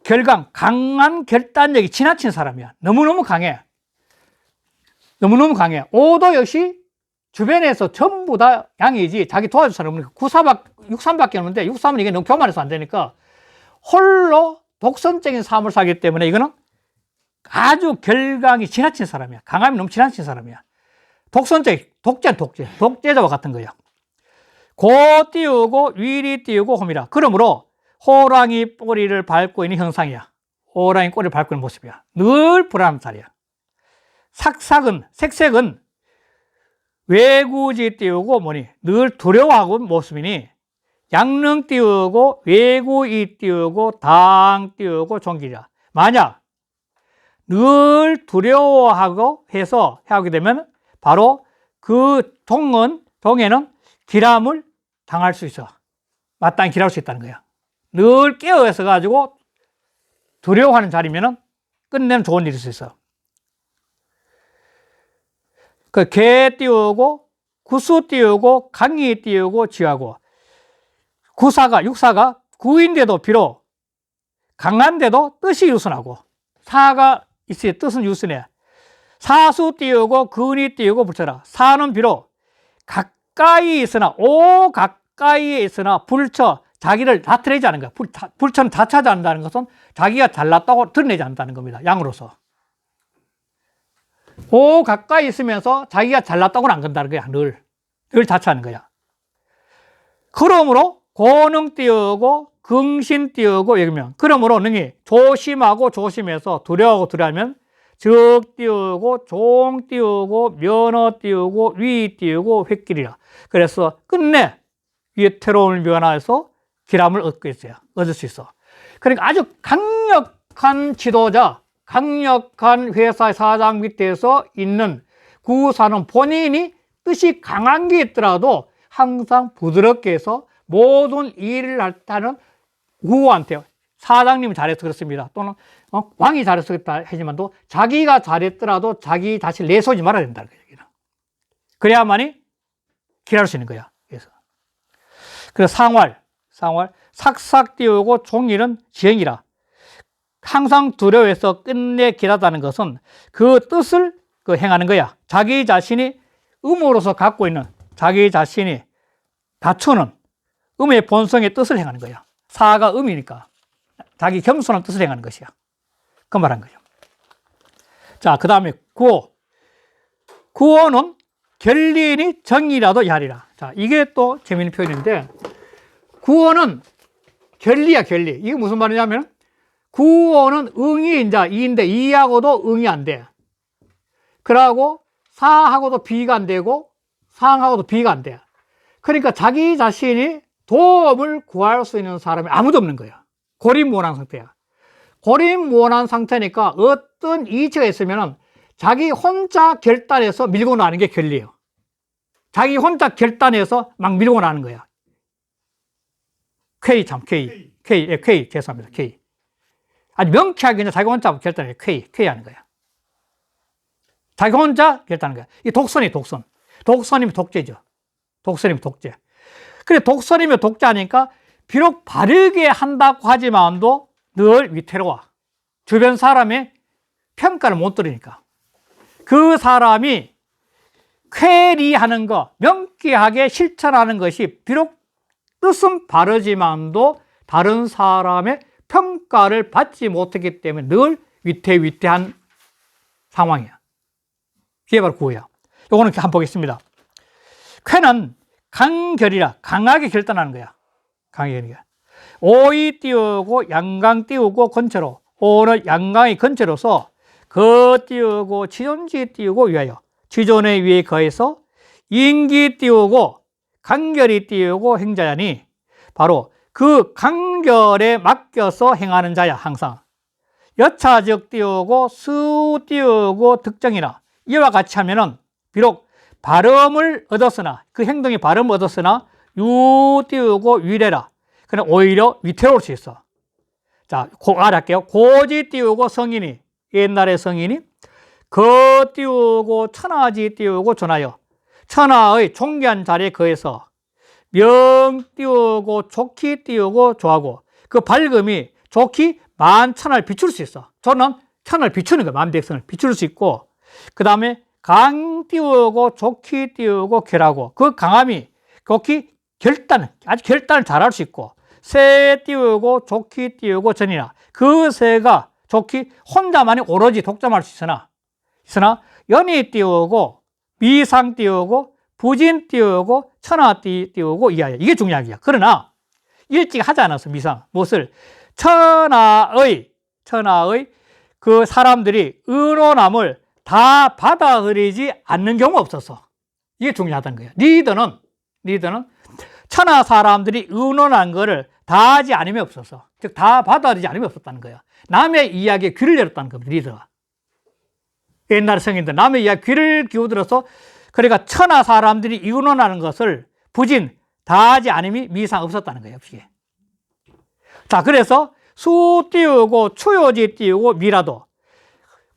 결강, 강한 결단력이 지나친 사람이야. 너무너무 강해. 오도 역시 주변에서 전부 다 양이지 자기 도와줄 사람은 육삼밖에 없는데 육삼은 이게 너무 교만해서 안 되니까 홀로 독선적인 삶을 살기 때문에 이거는 아주 결강이 지나친 사람이야. 강함이 너무 지나친 사람이야. 독재자와 같은 거야. 고 띄우고 위리 띄우고 홈이라. 그러므로 호랑이 꼬리를 밟고 있는 형상이야. 호랑이 꼬리를 밟고 있는 모습이야. 늘 불안한 자리야. 색색은 외구지 띄우고 늘 두려워하고 모습이니 양릉 띄우고 외구이 띄우고 당 띄우고 종길이야. 만약 늘 두려워하고 해서 하게 되면 바로 그 동에는 기람을 당할 수 있어. 마땅히 기랄 수 있다는 거야. 늘 깨어있어 가지고 두려워하는 자리면은 끝내는 좋은 일이 있을 수 있어. 그 개 띄우고 구수 띄우고 강이 띄우고 지하고 육사가 구인데도 비록 강한데도 뜻이 유순하고 사가 있어야 뜻은 유순해. 사수 띄우고 근이 띄우고 불처라. 사는 비록 가까이 있으나 가까이에 있으나 불처 자기를 나타내지 않는 거야. 불처는 자차지 않는다는 것은 자기가 잘났다고 드러내지 않는다는 겁니다. 양으로서. 가까이 있으면서 자기가 잘났다고는 안 건다는 거야. 늘 자처하는 거야. 그러므로 고능 띄우고 긍신 띄우고 여기면 그러므로 능히 조심해서 두려워하면 적 띄우고 종 띄우고 면허 띄우고 위 띄우고 획길이라. 그래서 끝내 위태로움을 면하여서 기람을 얻을 수 있어. 그러니까 아주 강력한 지도자, 강력한 회사 사장 밑에서 있는 구사는 본인이 뜻이 강한 게 있더라도 항상 부드럽게 해서 모든 일을 할 때는 구한테 사장님이 잘해서 그렇습니다. 또는 왕이 잘해서 그렇다 하지만도 자기가 잘했더라도 자기 자신을 내세우지 말아야 된다. 그래야만이 길할 수 있는 거야. 그래서 상활, 삭삭 띄우고 종일은 지행이라. 항상 두려워해서 끝내 길하다는 것은 그 뜻을 행하는 거야. 자기 자신이 음으로서 갖고 있는 자기 자신이 갖추는 음의 본성의 뜻을 행하는 거야. 사가 음이니까 자기 겸손한 뜻을 행하는 것이야. 그 말한 거죠. 자, 그 다음에 구호. 구호는 결리니 정이라도 야리라. 자, 이게 또 재미있는 표현인데, 구호는 결리야, 결리. 이게 무슨 말이냐면, 구호는 응이 이제 이인데, 이하고도 응이 안 돼. 그러고 사하고도 비가 안 되고, 상하고도 비가 안 돼. 그러니까 자기 자신이 도움을 구할 수 있는 사람이 아무도 없는 거야. 고립무원한 상태야. 고립무원한 상태니까 어떤 이치가 있으면 자기 혼자 결단해서 밀고 나는 게 결리예요. 자기 혼자 결단해서 막 밀고 나는 거야. K, 죄송합니다. K. 아니, 명쾌하게 그냥 자기 혼자 결단해. K 하는 거야. 자기 혼자 결단하는 거야. 이 독선이 독선. 독선이면 독재죠. 독선이면 독재. 그래, 독선이면 독재하니까 비록 바르게 한다고 하지만도 늘 위태로워. 주변 사람의 평가를 못 들으니까. 그 사람이 쾌리하는 거, 명쾌하게 실천하는 것이 비록 뜻은 바르지만도 다른 사람의 평가를 받지 못했기 때문에 늘 위태한 상황이야. 그게 바로 구호야. 요거는 한번 보겠습니다. 쾌는 강결이라, 강하게 결단하는 거야. 강하게. 오이 띄우고 양강 띄우고 건체로. 오는 양강의 건체로서 거 띄우고 지존지 띄우고 위하여. 지존의 위에 거해서 인기 띄우고 강결이 띄우고 행자야니 바로 그 강결에 맡겨서 행하는 자야. 항상 여차적 띄우고 수 띄우고 득정이나 이와 같이 하면은 비록 발음을 얻었으나 그 행동이 발음을 얻었으나 유 띄우고 위래라. 그냥 오히려 위태로울 수 있어. 자, 알아할게요. 고지 띄우고 성인이, 옛날의 성인이 거 띄우고 천하지 띄우고 전하여 천하의 존귀한 자리에 거해서 명 띄우고 좋기 띄우고 좋아하고 그 밝음이 좋기 만천하를 비출 수 있어. 저는 천하를 비추는 거야. 만백성을 비출 수 있고, 그 다음에 강 띄우고 좋기 띄우고 결하고 그 강함이 좋기 아주 결단을 잘할 수 있고, 새 띄우고 좋기 띄우고 전이나 그 새가 좋기 혼자만이 오로지 독점할 수 있으나 연이 띄우고 미상 띄우고 부진 띄우고 천하 띄우고 이하여. 이게 중요한 거야. 그러나 일찍 하지 않았어. 미상 무엇을 천하의 그 사람들이 의논함을 다 받아들이지 않는 경우가 없었어. 이게 중요하다는 거야. 리더는 천하 사람들이 의논한 거를 다 하지 않으면 없었어. 즉 다 받아들이지 않으면 없었다는 거야. 남의 이야기에 귀를 열었다는 겁니다. 리더가. 옛날 성인들 남의 이야기에 귀를 기울들어서 그러니까 천하 사람들이 의논하는 것을 부진 다 하지 않음이 미상 없었다는 거예요. 없이. 자, 그래서 수 띄우고 추요지 띄우고 미라도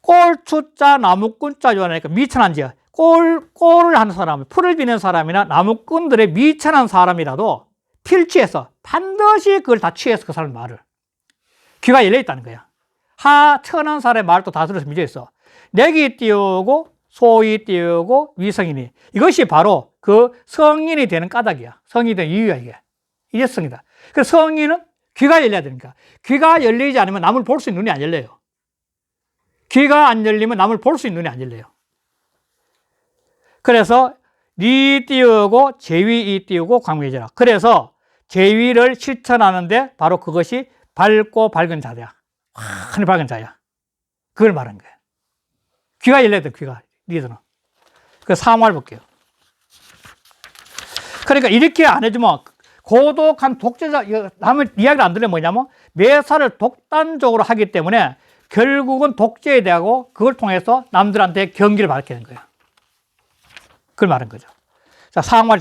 꼴추자 나무꾼자 요하니까 미천한지 꼴을 하는 사람, 풀을 비는 사람이나 나무꾼들의 미천한 사람이라도 필취해서 반드시 그걸 다 취해서 그 사람 말을 귀가 열려 있다는 거야. 천한 사람의 말도 다 들어서 미져 있어. 내기 띄우고 소위 띄우고 위성이니 이것이 바로 그 성인이 되는 까닭이야. 성인이 되는 이유야. 이게 성이다. 그래서 성인은 귀가 열려야 되니까. 귀가 열리지 않으면 남을 볼 수 있는 눈이 안 열려요. 귀가 안 열리면 남을 볼 수 있는 눈이 안 열려요. 그래서 리 띄우고 제위 이 띄우고 광명해져라. 그래서 제위를 실천하는데 바로 그것이 밝고 밝은 자야. 환히 밝은 자야. 그걸 말한 거야. 귀가 열려야 돼. 귀가. 리더는. 그 상황을 볼게요. 그러니까 이렇게 안 해주면 고독한 독재자, 남의 이야기를 안 들으면 뭐냐면 매사를 독단적으로 하기 때문에 결국은 독재에 대하고 그걸 통해서 남들한테 경기를 밝히는 거예요. 그걸 말한 거죠. 자, 상활.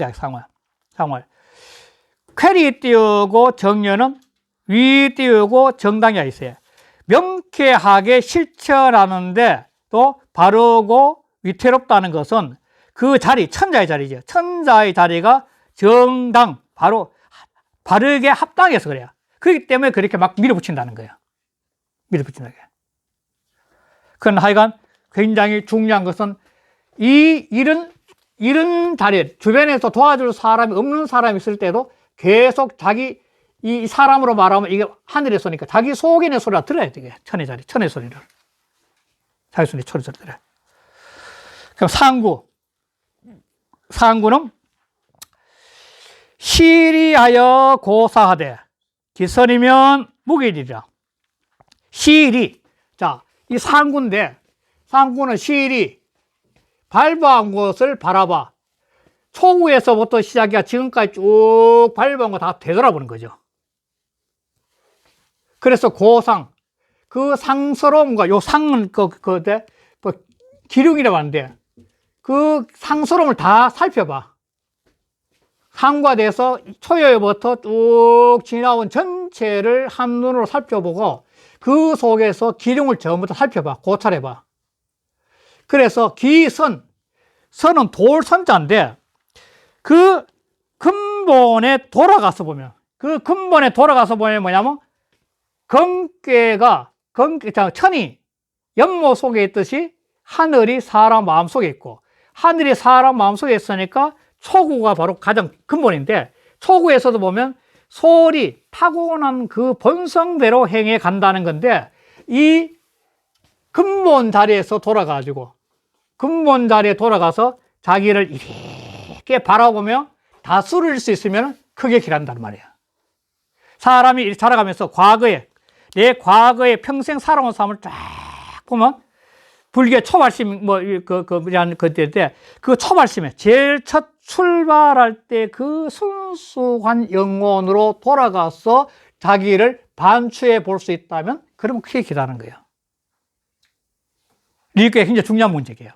쾌리 띄우고 정려는 위 띄우고 정당이가 있어요. 명쾌하게 실천하는데 또 바르고 위태롭다는 것은 그 자리, 천자의 자리죠. 천자의 자리가 정당, 바로 바르게 합당해서 그래요. 그렇기 때문에 그렇게 막 밀어붙인다는 거예요. 밀어붙인다는 거예요. 그건 하여간 굉장히 중요한 것은 이런 자리에 주변에서 도와줄 사람이 없는 사람이 있을 때도 계속 자기 이 사람으로 말하면 이게 하늘의 소리니까 자기 속에 있는 소리가 들어야 돼. 천의 자리, 천의 소리를. 자기 속에 천의 소리 들어요. 그럼 상구는 시리하여 고사하되 기선이면 무기리라. 시리. 자, 이 상구인데 상구는 시리 밟아온 것을 바라봐. 초구에서부터 시작이야 지금까지 쭉 밟아온 거 다 되돌아보는 거죠. 그래서 고상, 그 상스러움과 요 상은 기륭이라고 하는데 그 상스러움을 다 살펴봐. 상과 대해서 초여부터 쭉 지나온 전체를 한눈으로 살펴보고 그 속에서 기륭을 전부 다 살펴봐. 고찰해봐. 그래서 선은 돌선자인데 그 근본에 돌아가서 보면 뭐냐면 천이 연못 속에 있듯이 하늘이 사람 마음 속에 있고 하늘이 사람 마음 속에 있으니까 초구가 바로 가장 근본인데 초구에서도 보면 소리, 타고난 그 본성대로 행해 간다는 건데 이 근본 자리에서 근본 자리에 돌아가서 자기를 이렇게 바라보며 다스릴 수 있으면 크게 길한단 말이에요. 사람이 자라가면서 내 과거에 평생 살아온 삶을 쫙 보면 불교 초발심 그때 그 초발심에 제일 첫 출발할 때 그 순수한 영혼으로 돌아가서 자기를 반추해 볼 수 있다면 그러면 크게 기다는 거예요. 이게 굉장히 중요한 문제예요.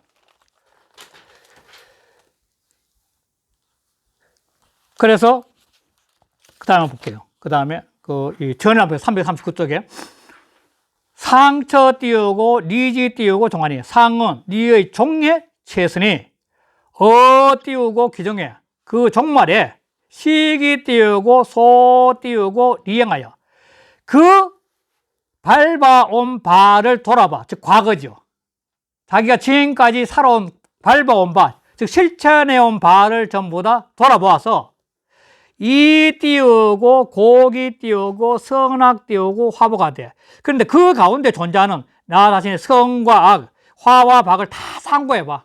그래서 그 다음에 볼게요. 그 다음에 전압에 339쪽에 상처 띄우고 리지 띄우고 종아니. 상은 니의 종에 최선이 띄우고 기종에 그 종말에 시기 띄우고 소 띄우고 리행하여 그 밟아온 바를 돌아봐. 즉 과거죠. 자기가 지금까지 살아온 밟아온 바, 즉 실천해온 바를 전부 다 돌아보아서 이 띄우고 고기 띄우고 성악 띄우고 화보가 돼. 그런데 그 가운데 존재하는 나 자신의 성과 악, 화와 박을 다 상고해봐.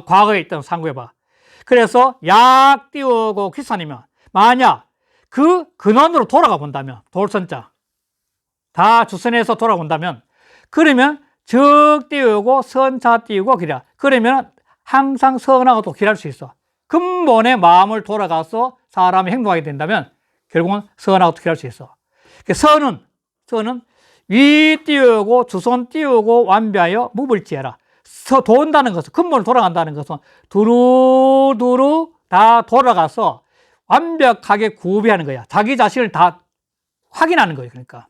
과거에 있던 상고해봐. 그래서 약 띄우고 귀산이면 만약 그 근원으로 돌아가 본다면 돌선자 다 주선해서 돌아본다면 그러면 적 띄우고 선차 띄우고 기라. 그러면 항상 선하고도 길할 수 있어. 근본의 마음을 돌아가서 사람이 행동하게 된다면 결국은 선하고도 길할 수 있어. 선은 위 띄우고 주선 띄우고 완비하여 무불지해라. 돈다는 것은 근본을 돌아간다는 것은 두루두루 다 돌아가서 완벽하게 구비하는 거야. 자기 자신을 다 확인하는 거예요. 그러니까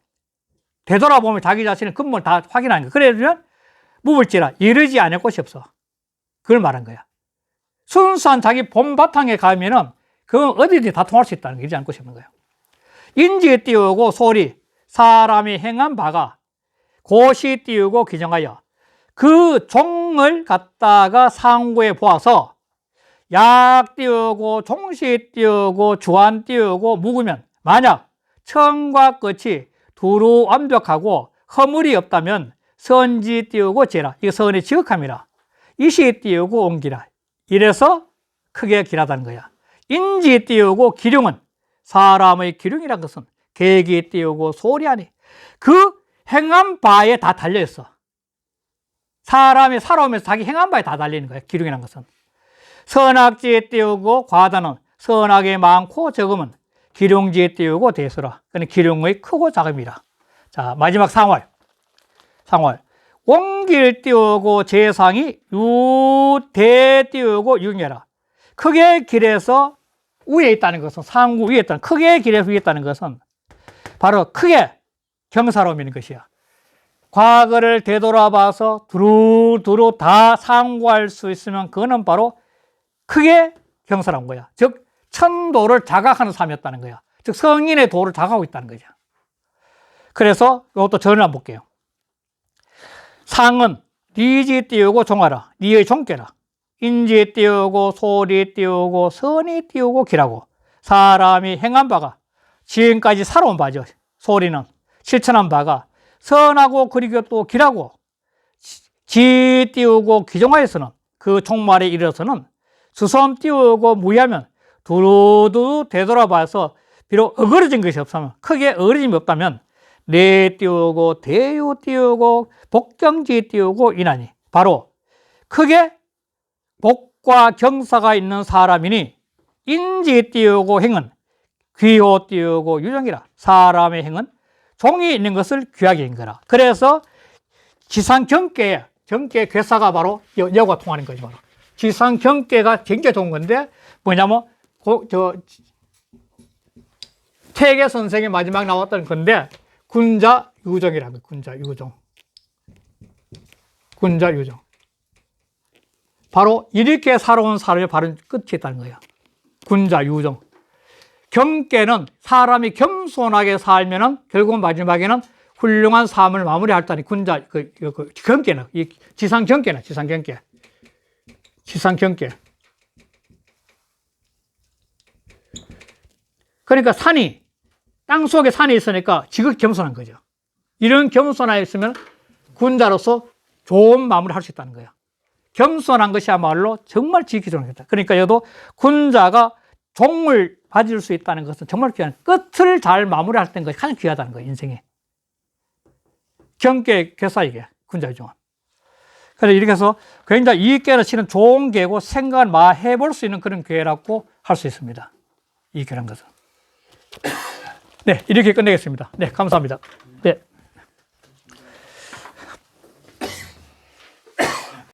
되돌아보면 자기 자신의 근본을 다 확인하는 거야. 그러면 무불지라 이르지 않을 곳이 없어. 그걸 말한 거야. 순수한 자기 본 바탕에 가면은 그건 어디든지 다 통할 수 있다는 게 이르지 않을 곳이 없는 거예요. 인지에 띄우고 소리 사람이 행한 바가 고시 띄우고 기정하여 그 종을 갖다가 상고에 보아서 약 띄우고 종시 띄우고 주안 띄우고 묵으면 만약 천과 끝이 두루 완벽하고 허물이 없다면 선지 띄우고 제라. 이거 선의 지극함이라. 이시 띄우고 옮기라. 이래서 크게 길하다는 거야. 인지 띄우고 기륭은 사람의 기륭이란 것은 계기 띄우고 소리하니 그 행한 바에 다 달려있어. 사람이 살아오면서 자기 행한 바에 다 달리는 거야. 기륭이란 것은. 선악지에 띄우고 과다는 선악이 많고 적음은 기륭지에 띄우고 대수라. 그는 기륭의 크고 작음이라. 자, 마지막 상월. 옹길 띄우고 재상이 유대 띄우고 융해라. 크게 길에서 위에 있다는 것은 상구 위에 있다는 크게 길에서 위에 있다는 것은 바로 크게 경사로움인 것이야. 과거를 되돌아봐서 두루두루 다 상고할 수 있으면 그거는 바로 크게 경사로운 거야. 즉 천도를 자각하는 삶이었다는 거야. 즉 성인의 도를 자각하고 있다는 거죠. 그래서 이것도 전을 한번 볼게요. 상은 리지 띄우고 종하라. 리의 종께라. 인지 띄우고 소리 띄우고 선이 띄우고 기라고. 사람이 행한 바가 지금까지 살아온 바죠. 소리는 실천한 바가 선하고 그리고 또 기라고. 지 띄우고 기종하여서는 그 종말에 이르러서는 수솜 띄우고 무의하면 두루두루 되돌아봐서 비록 어그러진 것이 없으면 크게 어그러짐이 없다면 내 띄우고 대유 띄우고 복경지 띄우고 이나니 바로 크게 복과 경사가 있는 사람이니 인지 띄우고 행은 귀호 띄우고 유정이라. 사람의 행은 종이 있는 것을 귀하게 한 거라. 그래서 지상경계의 경계 괴사가 바로 여가 통하는 거죠. 바로. 지상경계가 굉장히 좋은 건데 뭐냐면 퇴계 선생의 마지막 나왔던 건데 군자 유정이라는 거예요. 군자 유정. 군자 유정. 바로 이렇게 살아온 사람이 바로 끝이 있다는 거예요. 군자 유정. 경계는 사람이 겸손하게 살면은 결국 마지막에는 훌륭한 삶을 마무리할다니 군자 경계는 이 지상 경계는 지상 경계. 지상 경계. 그러니까 산이 땅 속에 산이 있으니까 지극히 겸손한 거죠. 이런 겸손함이 있으면 군자로서 좋은 마무리를 할 수 있다는 거예요. 겸손한 것이야말로 정말 지극히 좋은 거다. 그러니까 여도 군자가 종을 가질 수 있다는 것은 정말 귀한, 끝을 잘 마무리할 때는 것이 가장 귀하다는 거예요, 인생에. 경계 괴사 이게 군자유종은. 그래서 이렇게 해서 굉장히 이익계를 치는 좋은 계고 생각을 많이 해볼 수 있는 그런 계라고 할 수 있습니다. 이익계라는 것은. 네, 이렇게 끝내겠습니다. 네, 감사합니다. 네.